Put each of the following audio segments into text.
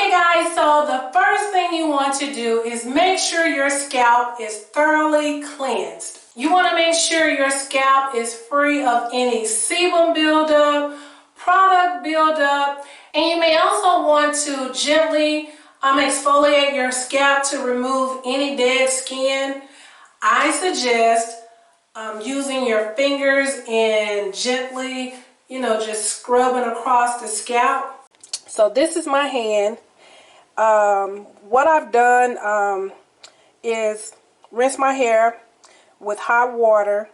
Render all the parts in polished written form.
Okay guys, so the first thing you want to do is make sure your scalp is thoroughly cleansed. You want to make sure your scalp is free of any sebum buildup, product buildup, and you may also want to gently exfoliate your scalp to remove any dead skin. I suggest using your fingers and gently, just scrubbing across the scalp. So this is my hand. What I've done is rinse my hair with hot water,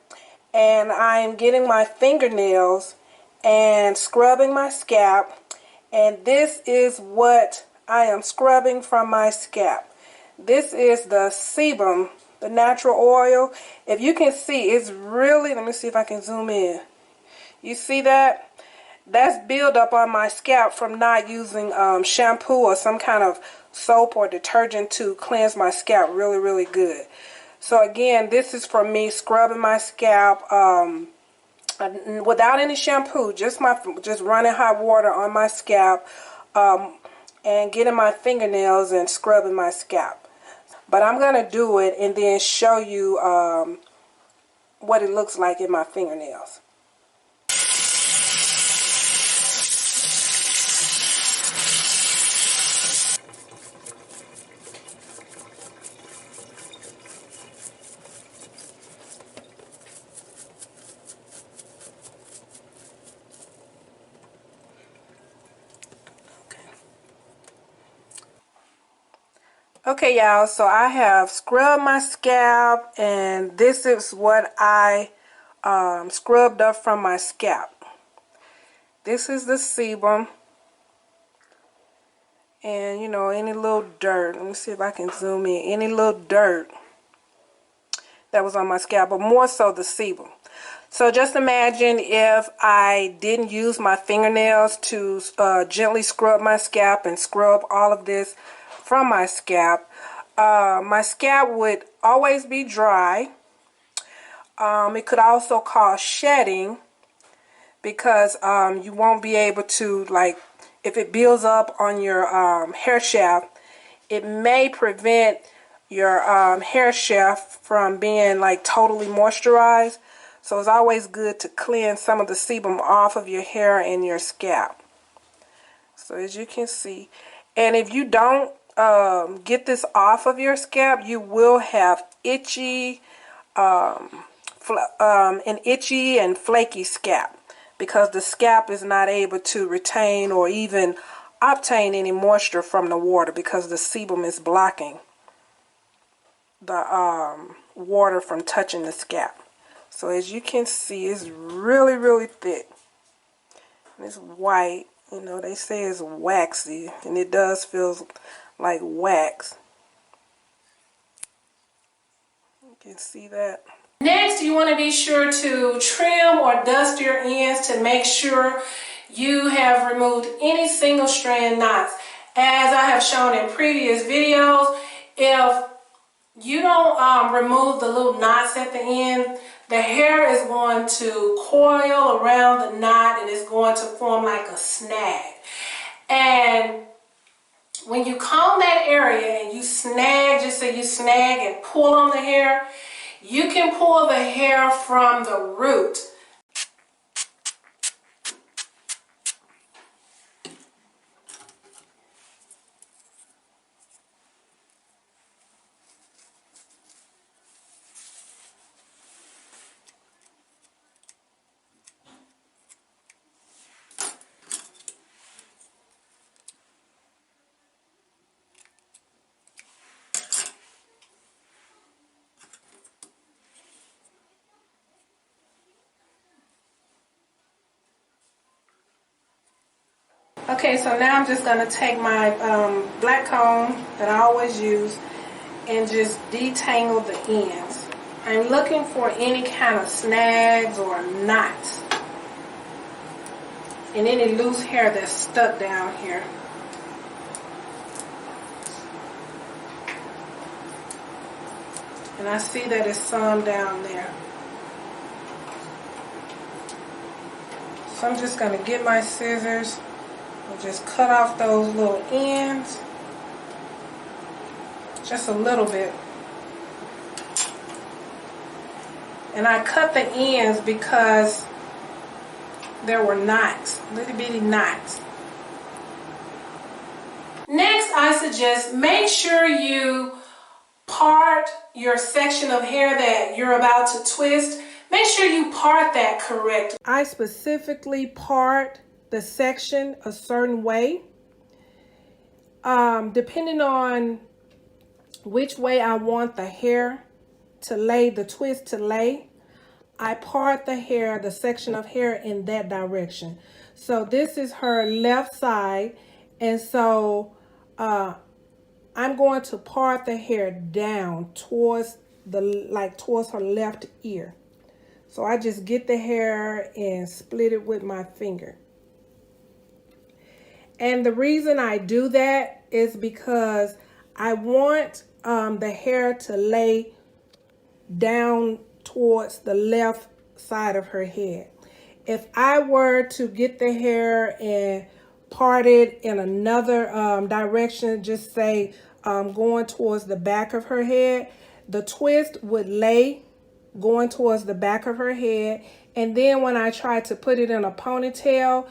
and I'm getting my fingernails and scrubbing my scalp, and this is what I am scrubbing from my scalp. This is the sebum, the natural oil. If you can see, it's really, let me see if I can zoom in. You see that? That's buildup on my scalp from not using shampoo or some kind of soap or detergent to cleanse my scalp really good. So again, this is for me scrubbing my scalp without any shampoo, just running hot water on my scalp and getting my fingernails and scrubbing my scalp. But I'm going to do it and then show you what it looks like in my fingernails. Okay, y'all, so I have scrubbed my scalp, and this is what I scrubbed up from my scalp. This is the sebum, and any little dirt. Let me see if I can zoom in. Any little dirt that was on my scalp, but more so the sebum. So just imagine if I didn't use my fingernails to gently scrub my scalp and scrub all of this from my scalp. My scalp would always be dry. It could also cause shedding because you won't be able to, like, if it builds up on your hair shaft, it may prevent your hair shaft from being like totally moisturized. So it's always good to cleanse some of the sebum off of your hair and your scalp. So as you can see, and if you don't get this off of your scalp, you will have itchy and flaky scalp because the scalp is not able to retain or even obtain any moisture from the water because the sebum is blocking the water from touching the scalp. So as you can see, it's really thick. And it's white. They say it's waxy, and it does feel like wax. You can see that. Next, you want to be sure to trim or dust your ends to make sure you have removed any single strand knots. As I have shown in previous videos, if you don't remove the little knots at the end, the hair is going to coil around the knot and it's going to form like a snag. And when you comb that area and you snag, just say you snag and pull on the hair, you can pull the hair from the root. Okay, so now I'm just going to take my black comb that I always use and just detangle the ends. I'm looking for any kind of snags or knots and any loose hair that's stuck down here. And I see that it's some down there. So I'm just going to get my scissors and Just cut off those little ends. Just a little bit. And I cut the ends because there were knots, little bitty knots. Next, I suggest make sure you part your section of hair that you're about to twist. Make sure you part that correctly. I specifically part the section a certain way. Depending on which way I want the hair to lay, the twist to lay, I part the hair, the section of hair in that direction. So this is her left side, and so I'm going to part the hair down towards towards her left ear. So I just get the hair and split it with my finger. And the reason I do that is because I want the hair to lay down towards the left side of her head. If I were to get the hair and part it in another direction, just say going towards the back of her head, the twist would lay going towards the back of her head, and then when I try to put it in a ponytail,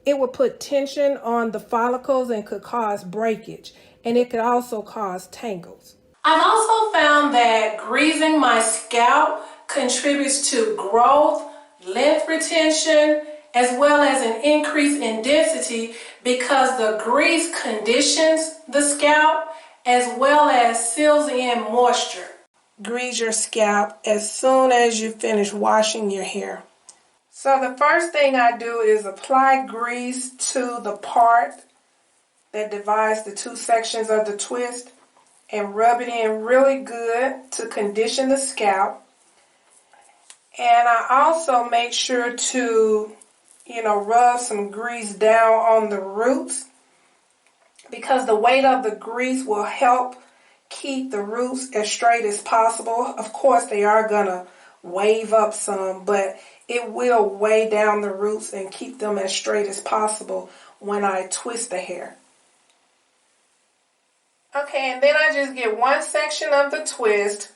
it would put tension on the follicles and could cause breakage, and it could also cause tangles. I've also found that greasing my scalp contributes to growth, length retention, as well as an increase in density because the grease conditions the scalp as well as seals in moisture. Grease your scalp as soon as you finish washing your hair. So the first thing I do is apply grease to the part that divides the two sections of the twist and rub it in really good to condition the scalp. And I also make sure to, rub some grease down on the roots because the weight of the grease will help keep the roots as straight as possible. Of course, they are going to wave up some, but it will weigh down the roots and keep them as straight as possible when I twist the hair. Okay, and then I just get one section of the twist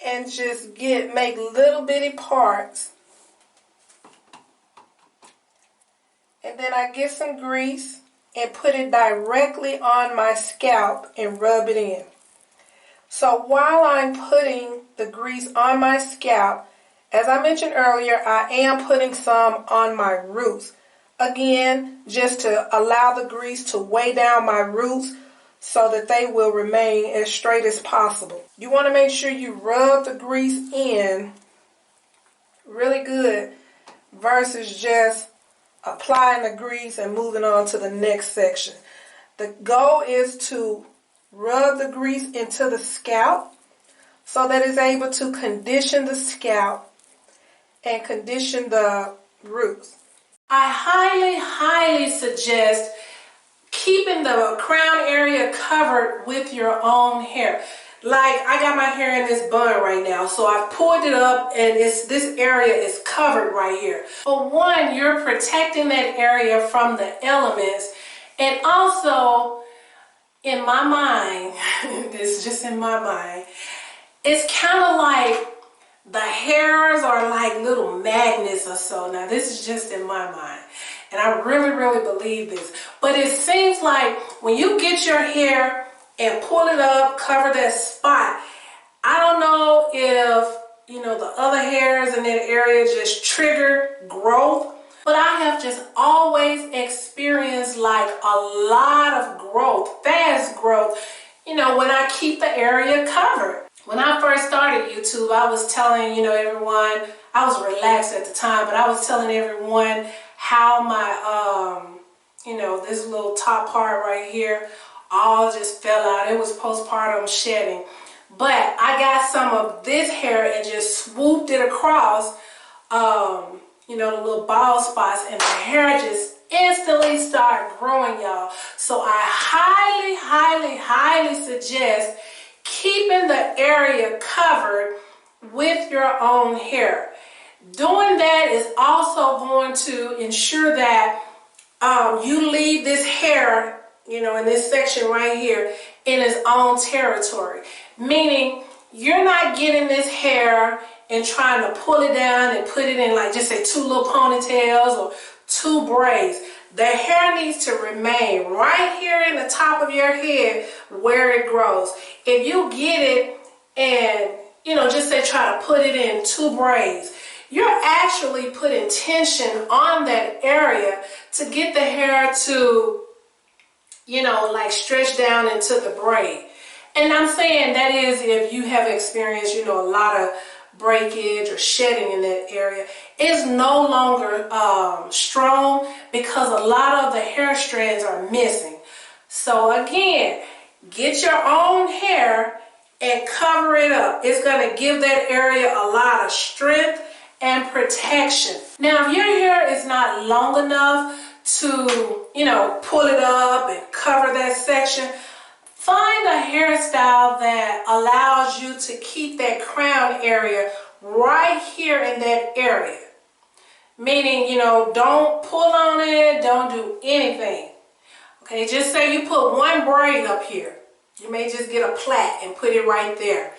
and just make little bitty parts. And then I get some grease and put it directly on my scalp and rub it in. So while I'm putting the grease on my scalp, as I mentioned earlier, I am putting some on my roots. Again, just to allow the grease to weigh down my roots so that they will remain as straight as possible. You want to make sure you rub the grease in really good versus just applying the grease and moving on to the next section. The goal is to rub the grease into the scalp so that it's able to condition the scalp and condition the roots. I highly suggest keeping the crown area covered with your own hair. Like I got my hair in this bun right now, so I've pulled it up and this area is covered right here. For one, you're protecting that area from the elements, and also in my mind, this is just in my mind, it's kind of like the hairs are like little magnets or so. Now this is just in my mind, and I really believe this, but it seems like when you get your hair and pull it up, cover that spot, I don't know if the other hairs in that area just trigger growth, but I have just always experienced like a lot of growth, fast growth, when I keep the area covered. When I first started YouTube, I was telling, everyone, I was relaxed at the time, but I was telling everyone how my, this little top part right here all just fell out. It was postpartum shedding. But I got some of this hair and just swooped it across, the little bald spots, and the hair just instantly started growing, y'all. So I highly suggest keeping the area covered with your own hair. Doing that is also going to ensure that you leave this hair, you know, in this section right here in its own territory. Meaning you're not getting this hair and trying to pull it down and put it in, like, just say 2 little ponytails or 2 braids. The hair needs to remain right here in the top of your head where it grows. If you get it and, you know, just say try to put it in 2 braids, you're actually putting tension on that area to get the hair to, you know, like stretch down into the braid. And I'm saying that is if you have experienced, you know, a lot of breakage or shedding in that area. It's no longer strong because a lot of the hair strands are missing. So again, get your own hair and cover it up. It's going to give that area a lot of strength and protection. Now, if your hair is not long enough to, you know, pull it up and cover that section, find a hairstyle that allows you to keep that crown area right here in that area. Meaning, you know, don't pull on it, don't do anything. Okay, just say you put 1 braid up here. You may just get a plait and put it right there.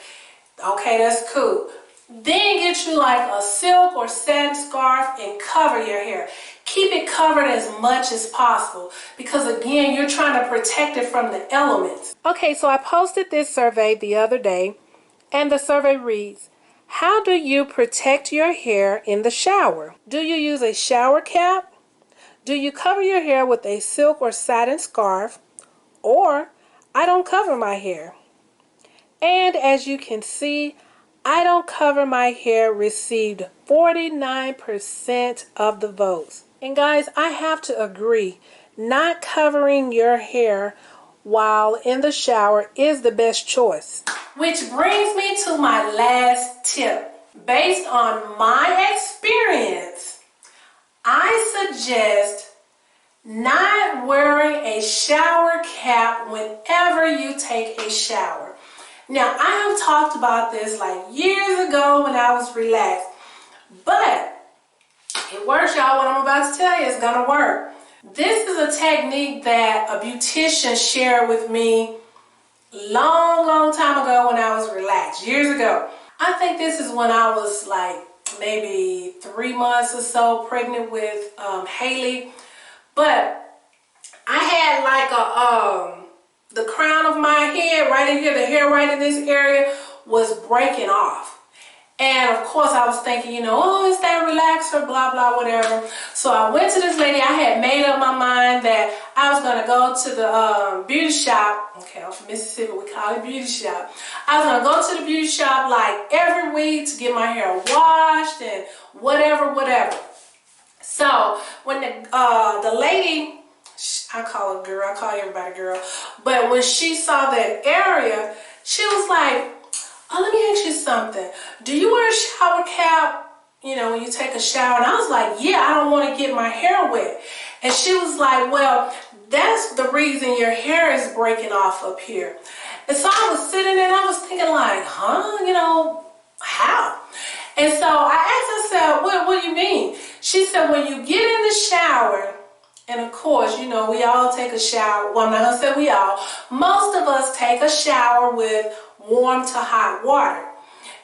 Okay, that's cool. Then get you like a silk or satin scarf and cover your hair. Keep it covered as much as possible because, again, you're trying to protect it from the elements. Okay, so I posted this survey the other day, and the survey reads, how do you protect your hair in the shower? Do you use a shower cap? Do you cover your hair with a silk or satin scarf? Or, I don't cover my hair. And as you can see, I don't cover my hair received 49% of the votes. And guys, I have to agree, not covering your hair while in the shower is the best choice. Which brings me to my last tip. Based on my experience, I suggest not wearing a shower cap whenever you take a shower. Now, I have talked about this like years ago when I was relaxed, but it works, y'all. What I'm about to tell you is gonna work. This is a technique that a beautician shared with me long time ago when I was relaxed, years ago. I think this is when I was like maybe 3 months or so pregnant with Haley. But I had like the crown of my head right in here, the hair right in this area was breaking off. And of course I was thinking, you know, oh, it's that relaxer, blah, blah, whatever. So I went to this lady. I had made up my mind that I was going to go to the beauty shop. Okay, I'm from Mississippi. We call it beauty shop. I was going to go to the beauty shop like every week to get my hair washed and whatever. So when the lady, I call her girl, I call everybody girl, but when she saw that area, she was like, oh, let me ask you something. Do you wear a shower cap, you know, when you take a shower? And I was like, yeah, I don't want to get my hair wet. And she was like, well, that's the reason your hair is breaking off up here. And so I was sitting there and I was thinking like, huh, you know, how? And so I asked her, what do you mean? She said, when you get in the shower, and of course, you know, we all take a shower. Well, I'm not going to say we all. Most of us take a shower with warm to hot water.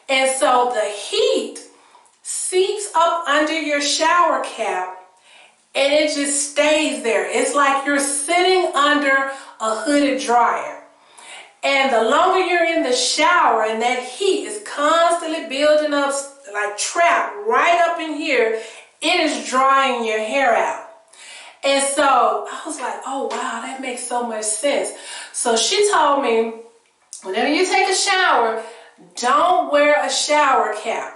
And so the heat seeps up under your shower cap and it just stays there. It's like you're sitting under a hooded dryer. And the longer you're in the shower and that heat is constantly building up, like trapped right up in here, it is drying your hair out. And so I was like, oh wow, that makes so much sense. So she told me, whenever you take a shower, don't wear a shower cap.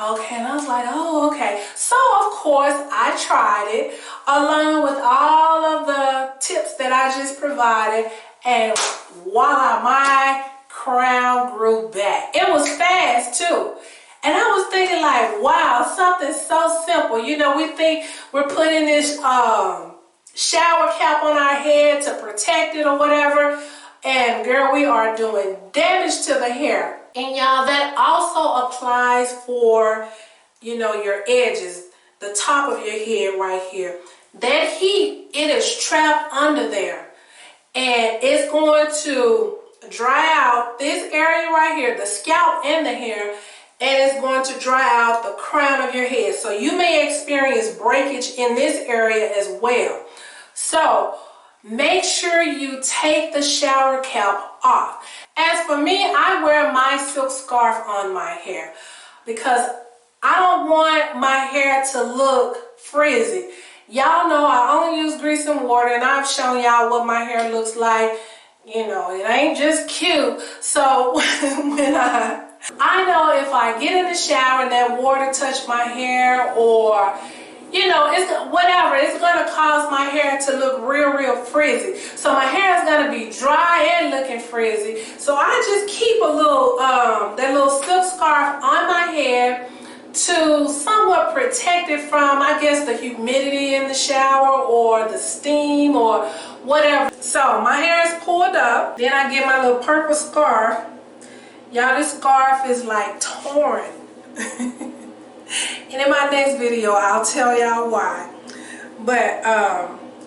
Okay, and I was like, oh, okay. So, of course, I tried it along with all of the tips that I just provided, and voila, my crown grew back. It was fast, too. And I was thinking like, wow, something so simple. You know, we think we're putting this shower cap on our head to protect it or whatever. And girl, we are doing damage to the hair. And y'all, that also applies for, you know, your edges, the top of your head right here. that heat, it is trapped under there. And it's going to dry out this area right here, the scalp and the hair, and it's going to dry out the crown of your head. So you may experience breakage in this area as well. So make sure you take the shower cap off. As for me, I wear my silk scarf on my hair because I don't want my hair to look frizzy. Y'all know I only use grease and water, and I've shown y'all what my hair looks like. You know, it ain't just cute. So when I know if I get in the shower and that water touch my hair, or you know, it's whatever, it's gonna cause my hair to look real frizzy. So my hair is gonna be dry and looking frizzy. So I just keep a little that little silk scarf on my head to somewhat protect it from, I guess, the humidity in the shower or the steam or whatever. So my hair is pulled up. Then I get my little purple scarf. Y'all, this scarf is like torn. And in my next video, I'll tell y'all why. But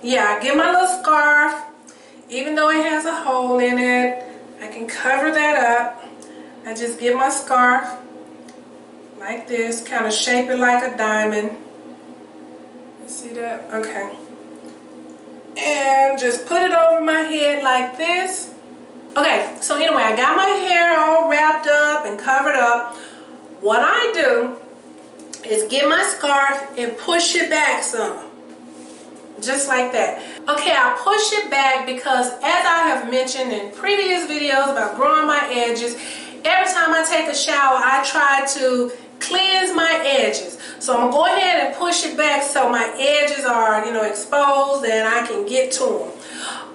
yeah, I get my little scarf. Even though it has a hole in it, I can cover that up. I just get my scarf like this, kind of shape it like a diamond. You see that? Okay. And just put it over my head like this. Okay, so anyway, I got my hair all wrapped up and covered up. What I do is get my scarf and push it back some. Just like that. Okay, I push it back because, as I have mentioned in previous videos about growing my edges, every time I take a shower, I try to cleanse my edges. So I'm going to go ahead and push it back so my edges are, you know, exposed and I can get to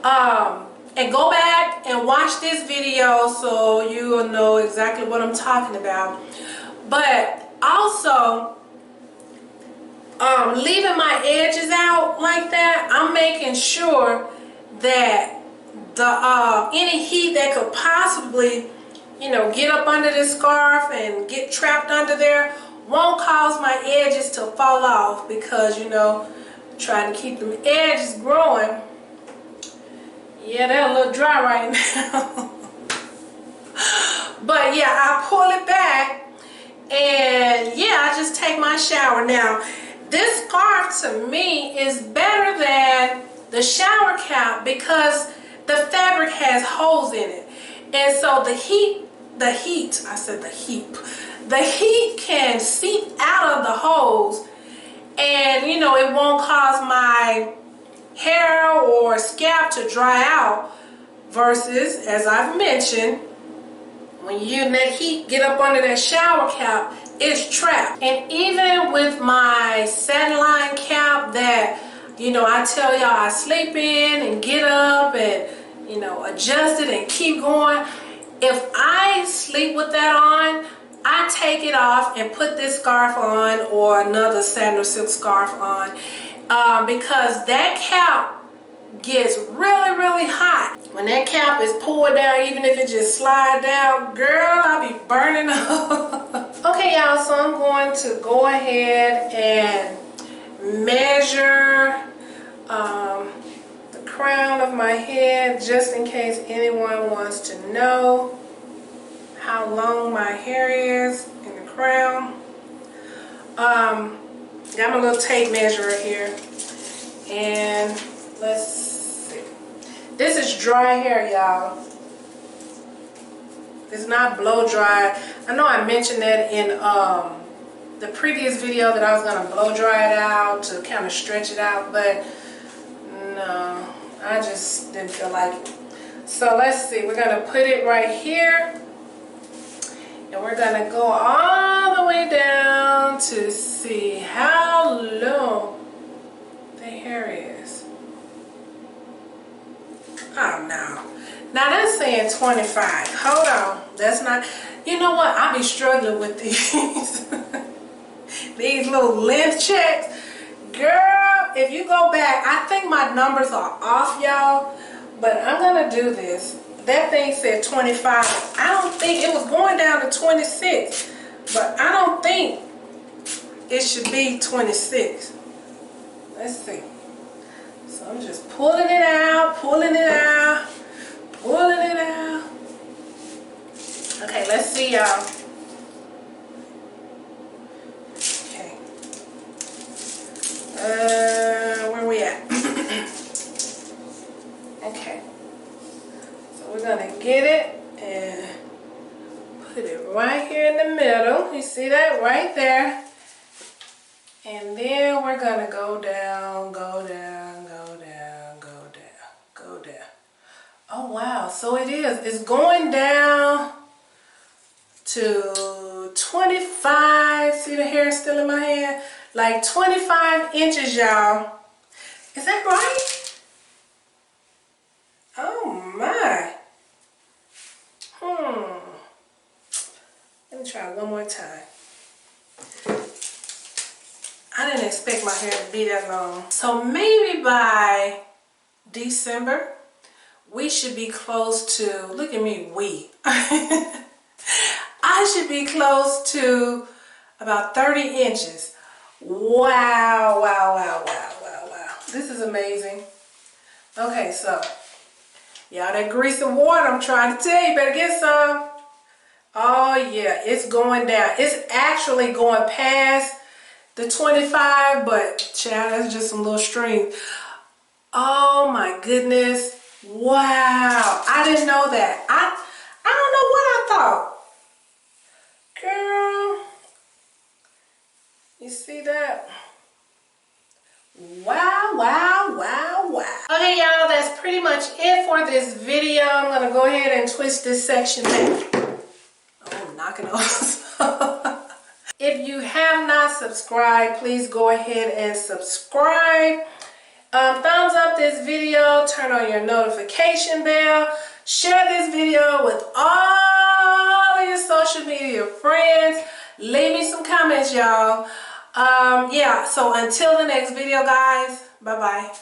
them. And go back and watch this video so you will know exactly what I'm talking about. But also, leaving my edges out like that, I'm making sure that the any heat that could possibly, you know, get up under this scarf and get trapped under there won't cause my edges to fall off, because, you know, trying to keep them edges growing. Yeah, they're a little dry right now. But yeah, I pull it back and yeah, I just take my shower. Now, this scarf to me is better than the shower cap because the fabric has holes in it. And so the heat can seep out of the holes, and you know, it won't cause my hair or scalp to dry out, versus, as I've mentioned, when you let heat get up under that shower cap, it's trapped. And even with my satin line cap that, you know, I tell y'all I sleep in and get up and, you know, adjust it and keep going, if I sleep with that on, I take it off and put this scarf on or another satin or silk scarf on, because that cap gets really hot. When that cap is pulled down, even if it just slide down, girl, I'll be burning up. Okay, y'all, so I'm going to go ahead and measure the crown of my head, just in case anyone wants to know how long my hair is in the crown. Got my little tape measure here, and let's see. This is dry hair, y'all. It's not blow dry. I know I mentioned that in the previous video that I was gonna blow dry it out to kind of stretch it out, but no, I just didn't feel like it. So let's see. We're gonna put it right here. And we're going to go all the way down to see how long the hair is. Oh, no. Now that's saying 25. Hold on. That's not... You know what? I be struggling with these. These little length checks. Girl, if you go back, I think my numbers are off, y'all. But I'm going to do this. That thing said 25. I don't think it was going down to 26, but I don't think it should be 26. Let's see. So I'm just pulling it out, pulling it out, pulling it out. Okay, let's see, y'all. Okay. Where we at? Okay. So we're gonna get it and put it right here in the middle. You see that right there? And then we're gonna go down, go down, go down, go down, go down. Oh wow, so it is. It's going down to 25. See the hair still in my hand? Like 25 inches, y'all. Is that right? Oh my. Let me try one more time. I didn't expect my hair to be that long. So maybe by December, we should be close to, look at me, I should be close to about 30 inches. Wow, wow, wow, wow, wow, wow. This is amazing. Okay, so, y'all, that grease and water, I'm trying to tell you, better get some. Oh yeah, it's going down. It's actually going past the 25, but child, that's just some little strings. Oh my goodness. Wow. I didn't know that. I don't know what I thought. Girl. You see that? Wow, wow, wow, wow. Okay, y'all, that's pretty much it for this video. I'm going to go ahead and twist this section back. Oh, I'm knocking off. If you have not subscribed, please go ahead and subscribe. Thumbs up this video, turn on your notification bell, share this video with all of your social media friends. Leave me some comments, y'all. Yeah, so until the next video, guys, bye-bye.